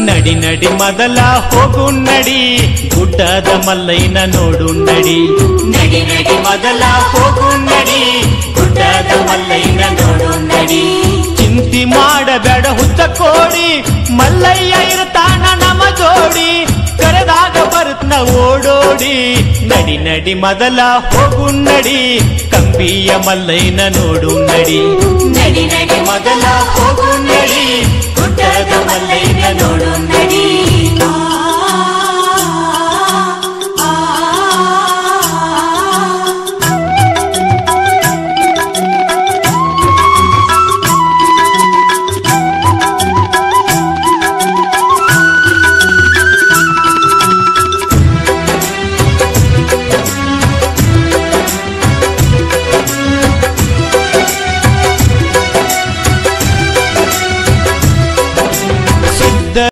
ನಡಿ ನಡಿ ಮೊದಲ ಹೋಗು ನಡಿ ಗುಡ್ಡದ ಮಲ್ಲಯ್ಯನ ನೋಡು ನಡಿ ನಡಿ ನಡಿ ಮೊದಲ ಹೋಗು ನಡಿ ಗುಡ್ಡದ ಮಲ್ಲಯ್ಯನ ನೋಡು ನಡಿ ಚಿಂತಿ ಮಾಡಬೇಡ ಹುಚ್ಚ ಕೋಡಿ ಮಲ್ಲಯ್ಯ ಇರ್ತಾನ ನಮ ಜೋಡಿ ಕರೆದಾಗ ಬರುತ್ನ ಓಡೋಡಿ ನಡಿ ನಡಿ ಮೊದಲ ಹೋಗು ನಡಿ ಕಂಬಿಯ ಮಲ್ಲಯ್ಯನ ನೋಡು ನಡಿ ನಡಿ ನಡಿ ಮೊದಲ ಹೋಗು ನಡಿ